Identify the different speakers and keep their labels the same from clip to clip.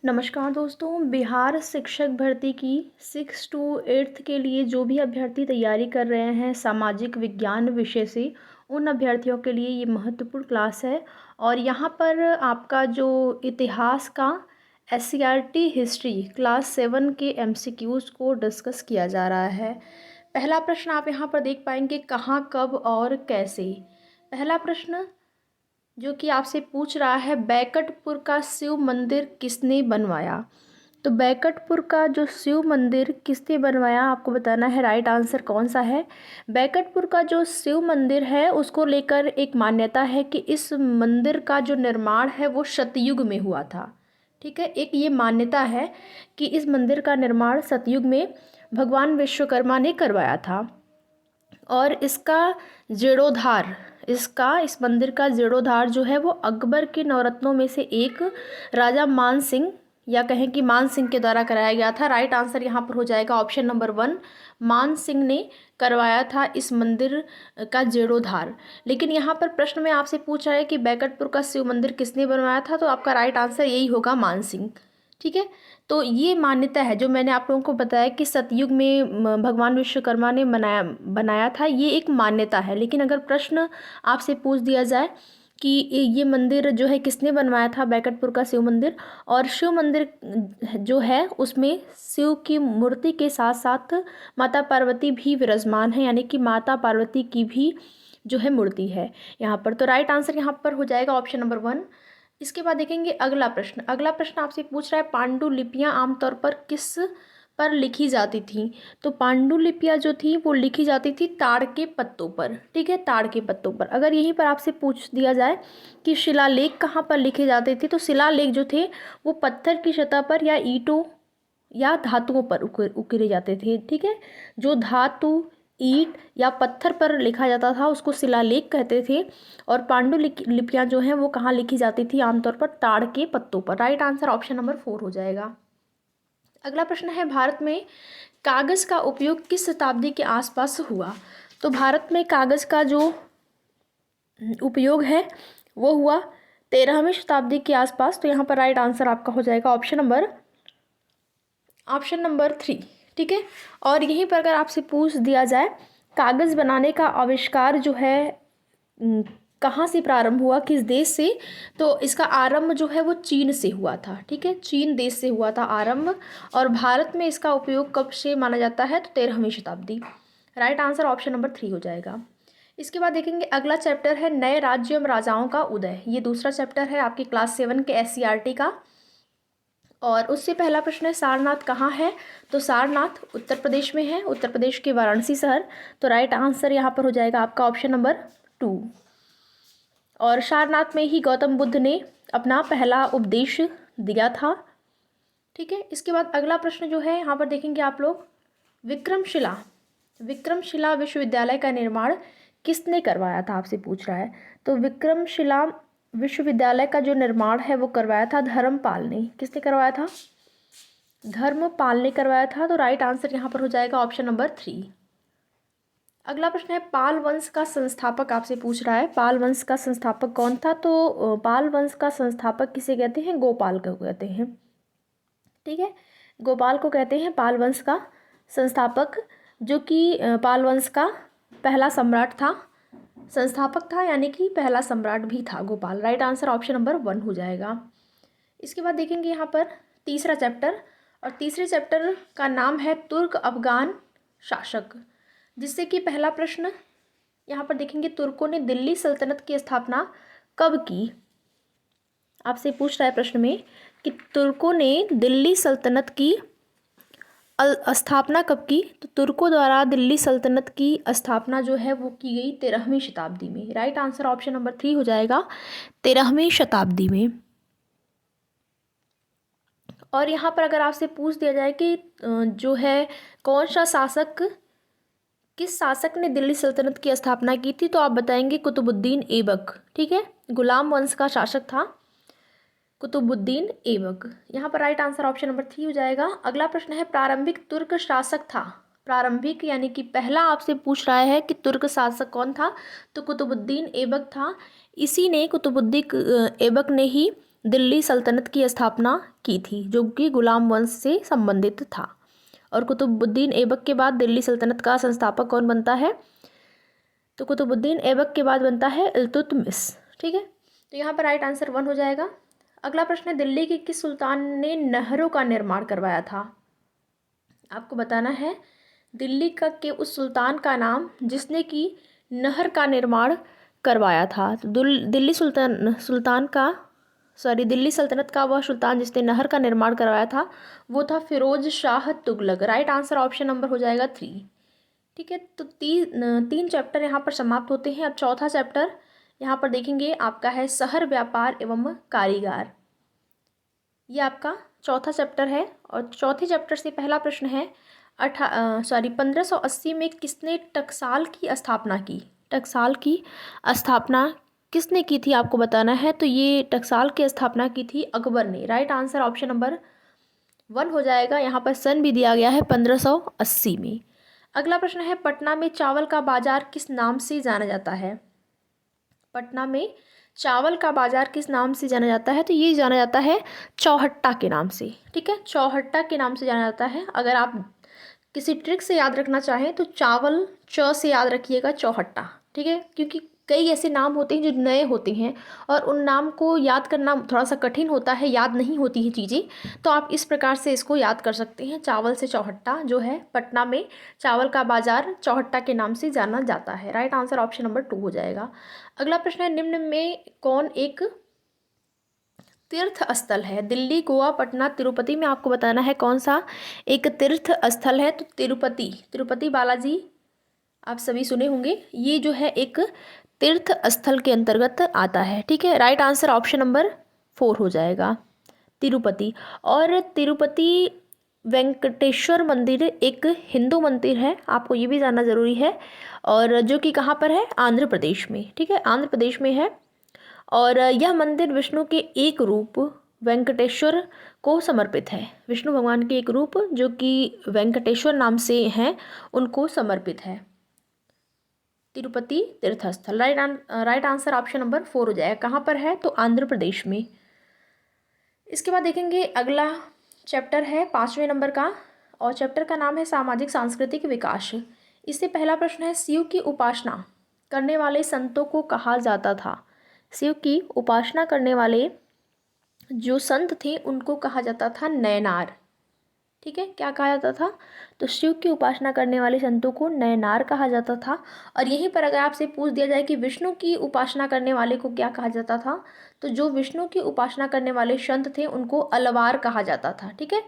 Speaker 1: नमस्कार दोस्तों, बिहार शिक्षक भर्ती की 6 टू 8th के लिए जो भी अभ्यर्थी तैयारी कर रहे हैं सामाजिक विज्ञान विषय से, उन अभ्यर्थियों के लिए ये महत्वपूर्ण क्लास है। और यहाँ पर आपका जो इतिहास का एससीईआरटी हिस्ट्री क्लास 7 के एमसीक्यूज़ को डिस्कस किया जा रहा है। पहला प्रश्न आप यहाँ पर देख पाएंगे, कहाँ, कब और कैसे। पहला प्रश्न जो कि आपसे पूछ रहा है, बैकटपुर का शिव मंदिर किसने बनवाया। तो बैकटपुर का जो शिव मंदिर किसने बनवाया आपको बताना है। राइट आंसर कौन सा है। बैकटपुर का जो शिव मंदिर है उसको लेकर एक मान्यता है कि इस मंदिर का जो निर्माण है वो सतयुग में हुआ था। ठीक है, एक ये मान्यता है कि इस मंदिर का निर्माण सतयुग में भगवान विश्वकर्मा ने करवाया था। और इसका जीर्णोद्धार इस मंदिर का जीर्णोद्धार जो है वो अकबर के नवरत्नों में से एक राजा मान सिंह या कहें कि मान सिंह के द्वारा कराया गया था। राइट आंसर यहाँ पर हो जाएगा ऑप्शन नंबर 1, मान सिंह ने करवाया था इस मंदिर का जीर्णोद्धार। लेकिन यहाँ पर प्रश्न में आपसे पूछ रहा है कि बैकटपुर का शिव मंदिर किसने बनवाया था, तो आपका राइट आंसर यही होगा, मान सिंह। ठीक है, तो ये मान्यता है जो मैंने आप लोगों को बताया कि सतयुग में भगवान विश्वकर्मा ने बनाया था, ये एक मान्यता है। लेकिन अगर प्रश्न आपसे पूछ दिया जाए कि ये मंदिर जो है किसने बनवाया था, बैकटपुर का शिव मंदिर, और शिव मंदिर जो है उसमें शिव की मूर्ति के साथ साथ माता पार्वती भी विराजमान है, यानी कि माता पार्वती की भी जो है मूर्ति है यहाँ पर। तो राइट आंसर यहाँ पर हो जाएगा ऑप्शन नंबर 1। इसके बाद देखेंगे अगला प्रश्न। अगला प्रश्न आपसे पूछ रहा है, पांडुलिपियां आमतौर पर किस पर लिखी जाती थी। तो पांडुलिपियां जो थी वो लिखी जाती थी ताड़ के पत्तों पर। ठीक है, ताड़ के पत्तों पर। अगर यहीं पर आपसे पूछ दिया जाए कि शिलालेख कहाँ पर लिखे जाते थे, तो शिलालेख जो थे वो पत्थर की सतह पर या ईंटों या धातुओं पर उकेरे जाते थे। ठीक है, जो धातु, ईंट या पत्थर पर लिखा जाता था उसको शिलालेख कहते थे। और पांडुलिपियां जो हैं वो कहाँ लिखी जाती थी, आमतौर पर ताड़ के पत्तों पर। राइट आंसर ऑप्शन नंबर 4 हो जाएगा। अगला प्रश्न है, भारत में कागज़ का उपयोग किस शताब्दी के आसपास हुआ। तो भारत में कागज़ का जो उपयोग है वो हुआ 13वीं शताब्दी के आसपास। तो यहाँ पर राइट आंसर आपका हो जाएगा ऑप्शन नंबर 3। ठीक है, और यहीं पर अगर आपसे पूछ दिया जाए कागज़ बनाने का आविष्कार जो है कहाँ से प्रारंभ हुआ, किस देश से, तो इसका आरंभ जो है वो चीन से हुआ था। ठीक है, चीन देश से हुआ था आरंभ। और भारत में इसका उपयोग कब से माना जाता है, तो 13वीं शताब्दी। राइट आंसर ऑप्शन नंबर 3 हो जाएगा। इसके बाद देखेंगे अगला चैप्टर है, नए राज्य एवं राजाओं का उदय। ये दूसरा चैप्टर है आपकी क्लास 7 के एससीईआरटी का। और उससे पहला प्रश्न है, सारनाथ कहाँ है। तो सारनाथ उत्तर प्रदेश में है, उत्तर प्रदेश के वाराणसी शहर। तो राइट आंसर यहाँ पर हो जाएगा आपका ऑप्शन नंबर 2। और सारनाथ में ही गौतम बुद्ध ने अपना पहला उपदेश दिया था। ठीक है, इसके बाद अगला प्रश्न जो है यहाँ पर देखेंगे आप लोग, विक्रमशिला विश्वविद्यालय का निर्माण किसने करवाया था, आपसे पूछ रहा है। तो विक्रमशिला विश्वविद्यालय का जो निर्माण है वो करवाया था धर्मपाल ने। किसने करवाया था, धर्मपाल ने करवाया था। तो राइट आंसर यहाँ पर हो जाएगा ऑप्शन नंबर 3। अगला प्रश्न है, पाल वंश का संस्थापक आपसे पूछ रहा है, पाल वंश का संस्थापक कौन था। तो पाल वंश का संस्थापक किसे कहते हैं, गोपाल को कहते हैं। ठीक है, गोपाल को कहते हैं पाल वंश का संस्थापक, जो कि पाल वंश का पहला सम्राट था, संस्थापक था, यानी कि पहला सम्राट भी था Gopal. Right answer option number 1 हो जाएगा। इसके बाद देखेंगे यहाँ पर तीसरा चैप्टर, और तीसरे चैप्टर का नाम है तुर्क अफगान शासक, जिससे कि पहला प्रश्न यहाँ पर देखेंगे, तुर्कों ने दिल्ली सल्तनत की स्थापना कब की। आपसे पूछ रहा है प्रश्न में कि तुर्कों ने दिल्ली सल्तनत की स्थापना कब की। तो तुर्कों द्वारा दिल्ली सल्तनत की स्थापना जो है वो की गई 13वीं शताब्दी में। राइट आंसर ऑप्शन नंबर 3 हो जाएगा, 13वीं शताब्दी में। और यहाँ पर अगर आपसे पूछ दिया जाए कि जो है कौन सा शासक, किस शासक ने दिल्ली सल्तनत की स्थापना की थी, तो आप बताएंगे कुतुबुद्दीन ऐबक। ठीक है, गुलाम वंश का शासक था कुतुबुद्दीन ऐबक। यहाँ पर राइट आंसर ऑप्शन नंबर 3 हो जाएगा। अगला प्रश्न है, प्रारंभिक तुर्क शासक था, प्रारंभिक यानी कि पहला आपसे पूछ रहा है कि तुर्क शासक कौन था, तो कुतुबुद्दीन ऐबक था। इसी ने कुतुबुद्दीन ऐबक ने ही दिल्ली सल्तनत की स्थापना की थी, जो कि गुलाम वंश से संबंधित था। और कुतुबुद्दीन ऐबक के बाद दिल्ली सल्तनत का संस्थापक कौन बनता है? तो कुतुबुद्दीन ऐबक के बाद बनता है इल्तुतमिश। ठीक है, तो यहाँ पर राइट आंसर 1 हो जाएगा। अगला प्रश्न है, दिल्ली के किस सुल्तान ने नहरों का निर्माण करवाया था? आपको बताना है दिल्ली का के उस सुल्तान का नाम जिसने कि नहर का निर्माण करवाया था। तो दिल्ली सल्तनत का वह सुल्तान जिसने नहर का निर्माण करवाया था वो था Firoz Shah Tughlaq. Right answer option number हो जाएगा 3। ठीक है, तो तीन चैप्टर यहाँ पर समाप्त होते हैं। अब चौथा चैप्टर यहाँ पर देखेंगे आपका है शहर व्यापार एवं कारीगर। ये आपका चौथा चैप्टर है और चौथे चैप्टर से पहला प्रश्न है 1580 में किसने टकसाल की स्थापना की? टकसाल की स्थापना किसने की थी आपको बताना है। तो ये टकसाल की स्थापना की थी अकबर ने। राइट आंसर ऑप्शन नंबर 1 हो जाएगा। यहाँ पर सन भी दिया गया है 1580 में। अगला प्रश्न है, पटना में चावल का बाजार किस नाम से जाना जाता है? पटना में चावल का बाजार किस नाम से जाना जाता है? तो ये जाना जाता है चौहट्टा के नाम से। ठीक है, चौहट्टा के नाम से जाना जाता है। अगर आप किसी ट्रिक से याद रखना चाहें तो चावल च से याद रखिएगा चौहट्टा। ठीक है, क्योंकि कई ऐसे नाम होते हैं जो नए होते हैं और उन नाम को याद करना थोड़ा सा कठिन होता है, याद नहीं होती है चीज़ें, तो आप इस प्रकार से इसको याद कर सकते हैं। चावल से चौहट्टा जो है, पटना में चावल का बाजार चौहट्टा के नाम से जाना जाता है। राइट आंसर ऑप्शन नंबर 2 हो जाएगा। अगला प्रश्न है, निम्न में कौन एक तीर्थ स्थल है? दिल्ली, गोवा, पटना, तिरुपति में आपको बताना है कौन सा एक तीर्थ स्थल है। तो तिरुपति बालाजी आप सभी सुने होंगे, ये जो है एक तीर्थ स्थल के अंतर्गत आता है। ठीक है, राइट आंसर ऑप्शन नंबर 4 हो जाएगा, तिरुपति। और तिरुपति वेंकटेश्वर मंदिर एक हिंदू मंदिर है, आपको ये भी जानना ज़रूरी है, और जो कि कहाँ पर है? आंध्र प्रदेश में। ठीक है, आंध्र प्रदेश में है। और यह मंदिर विष्णु के एक रूप वेंकटेश्वर को समर्पित है। विष्णु भगवान के एक रूप जो कि वेंकटेश्वर नाम से हैं उनको समर्पित है। तिरुपति तीर्थस्थल। राइट आंसर ऑप्शन नंबर 4 हो जाएगा। कहाँ पर है? तो आंध्र प्रदेश में। इसके बाद देखेंगे अगला चैप्टर है 5वें नंबर का, और चैप्टर का नाम है सामाजिक सांस्कृतिक विकास। इससे पहला प्रश्न है, शिव की उपासना करने वाले संतों को कहा जाता था? शिव की उपासना करने वाले जो संत थे उनको कहा जाता था नयनार। ठीक है, क्या कहा जाता था? तो शिव की उपासना करने वाले संतों को नयनार कहा जाता था। और यहीं पर अगर आपसे पूछ दिया जाए कि विष्णु की उपासना करने वाले को क्या कहा जाता था, तो जो विष्णु की उपासना करने वाले संत थे उनको अलवार कहा जाता था। ठीक है,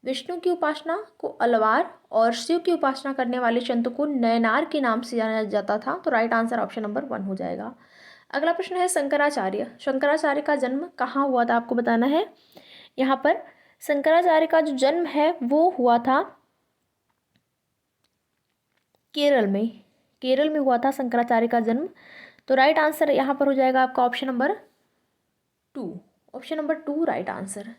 Speaker 1: विष्णु की उपासना को अलवार और शिव की उपासना करने वाले संतों को नयनार के नाम से जाना जाता था। तो राइट आंसर ऑप्शन नंबर 1 हो जाएगा। अगला प्रश्न है, शंकराचार्य का जन्म कहाँ हुआ था? आपको बताना है। यहाँ पर शंकराचार्य का जो जन्म है वो हुआ था केरल में। केरल में हुआ था शंकराचार्य का जन्म। तो राइट आंसर यहाँ पर हो जाएगा आपका option number 2। Option number 2 right answer.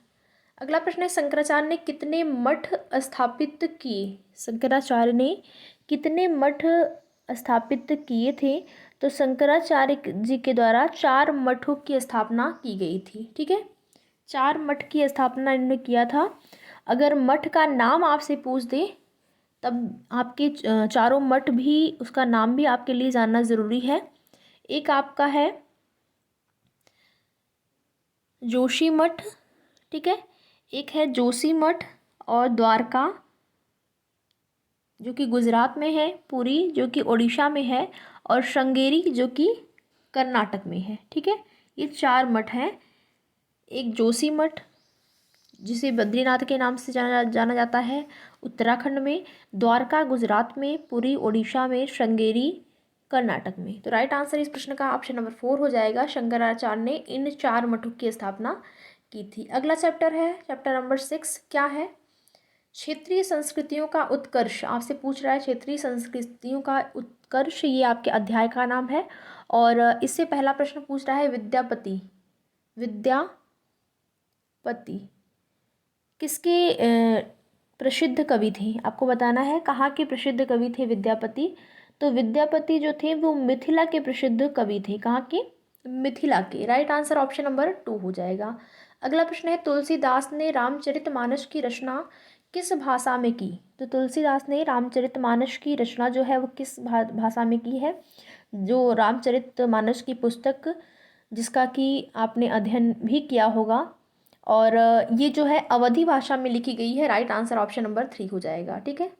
Speaker 1: अगला प्रश्न है, शंकराचार्य ने कितने मठ स्थापित किए? शंकराचार्य ने कितने मठ स्थापित किए थे? तो शंकराचार्य जी के द्वारा 4 मठों की स्थापना की गई थी। ठीक है, 4 मठ की स्थापना इन्होंने किया था। अगर मठ का नाम आपसे पूछ दे तब आपके चारों मठ भी, उसका नाम भी आपके लिए जानना ज़रूरी है। एक आपका है जोशी मठ। ठीक है, एक है जोशी मठ और द्वारका जो कि गुजरात में है, पुरी जो कि उड़ीसा में है, और श्रृंगेरी जो कि कर्नाटक में है। ठीक है, ये 4 मठ हैं। एक जोशी मठ जिसे बद्रीनाथ के नाम से जाना जाता है उत्तराखंड में, द्वारका गुजरात में, पुरी उड़ीसा में, श्रृंगेरी कर्नाटक में। तो राइट आंसर इस प्रश्न का ऑप्शन नंबर 4 हो जाएगा। शंकराचार्य ने इन 4 मठों की स्थापना की थी। अगला चैप्टर है चैप्टर नंबर 6। क्या है? क्षेत्रीय संस्कृतियों का उत्कर्ष। आपसे पूछ रहा है क्षेत्रीय संस्कृतियों का उत्कर्ष, ये आपके अध्याय का नाम है। और इससे पहला प्रश्न पूछ रहा है विद्यापति किसके प्रसिद्ध कवि थे? आपको बताना है कहाँ के प्रसिद्ध कवि थे विद्यापति। तो विद्यापति जो थे वो मिथिला के प्रसिद्ध कवि थे। कहाँ के? मिथिला के। राइट आंसर ऑप्शन नंबर 2 हो जाएगा। अगला प्रश्न है, तुलसीदास ने रामचरितमानस की रचना किस भाषा में की? तो तुलसीदास ने रामचरितमानस की रचना जो है वो किस भाषा में की है? जो रामचरितमानस की पुस्तक जिसका कि आपने अध्ययन भी किया होगा, और ये जो है अवधी भाषा में लिखी गई है। राइट आंसर ऑप्शन नंबर 3 हो जाएगा। ठीक है,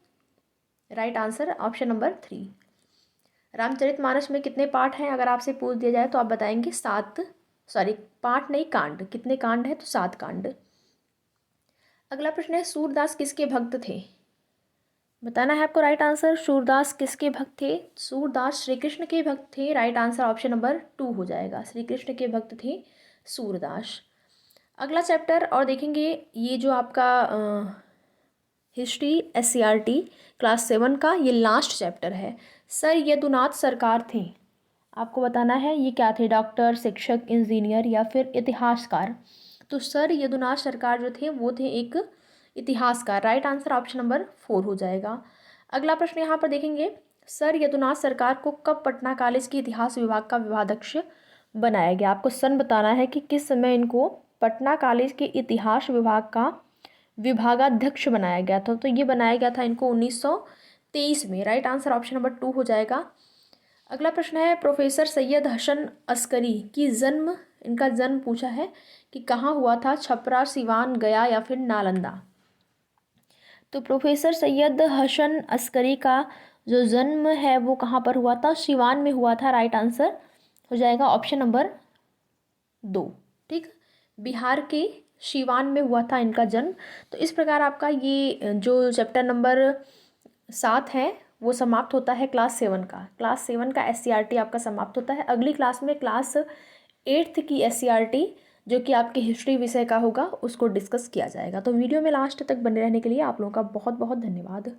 Speaker 1: right answer option number 3। Ramcharitmanas में कितने पार्ट हैं अगर आपसे पूछ दिया जाए तो आप बताएंगे 7, सॉरी पार्ट नहीं कांड, कितने कांड हैं तो 7 कांड। अगला प्रश्न है, सूरदास किसके भक्त थे? बताना है आपको राइट आंसर। सूरदास किसके भक्त थे? सूरदास श्री कृष्ण के भक्त थे। राइट आंसर ऑप्शन नंबर 2 हो जाएगा, श्री कृष्ण के भक्त थे सूरदास। अगला चैप्टर और देखेंगे, ये जो आपका हिस्ट्री SCRT क्लास 7 का ये लास्ट चैप्टर है। सर यदुनाथ सरकार थे, आपको बताना है ये क्या थे? डॉक्टर, शिक्षक, इंजीनियर या फिर इतिहासकार? तो सर यदुनाथ सरकार जो थे वो थे एक इतिहासकार। राइट आंसर ऑप्शन नंबर 4 हो जाएगा। अगला प्रश्न यहाँ पर देखेंगे, सर यदुनाथ सरकार को कब पटना कॉलेज के इतिहास विभाग का विभागाध्यक्ष बनाया गया? आपको सन बताना है कि किस समय इनको पटना कॉलेज के इतिहास विभाग का विभागाध्यक्ष बनाया गया था। तो ये बनाया गया था इनको 1923 में। राइट आंसर ऑप्शन नंबर 2 हो जाएगा। अगला प्रश्न है, प्रोफेसर सैयद हसन अस्करी की इनका जन्म पूछा है कि कहाँ हुआ था? छपरा, सिवान, गया या फिर नालंदा? तो प्रोफेसर सैयद हसन अस्करी का जो जन्म है वो कहाँ पर हुआ था? सिवान में हुआ था। राइट आंसर हो जाएगा ऑप्शन नंबर 2। ठीक, बिहार के सिवान में हुआ था इनका जन्म। तो इस प्रकार आपका ये जो चैप्टर नंबर 7 है वो समाप्त होता है क्लास 7 का। क्लास 7 का SCRT आपका समाप्त होता है। अगली क्लास में क्लास 8th की SCRT जो कि आपके हिस्ट्री विषय का होगा उसको डिस्कस किया जाएगा। तो वीडियो में लास्ट तक बने रहने के लिए आप लोगों का बहुत बहुत धन्यवाद।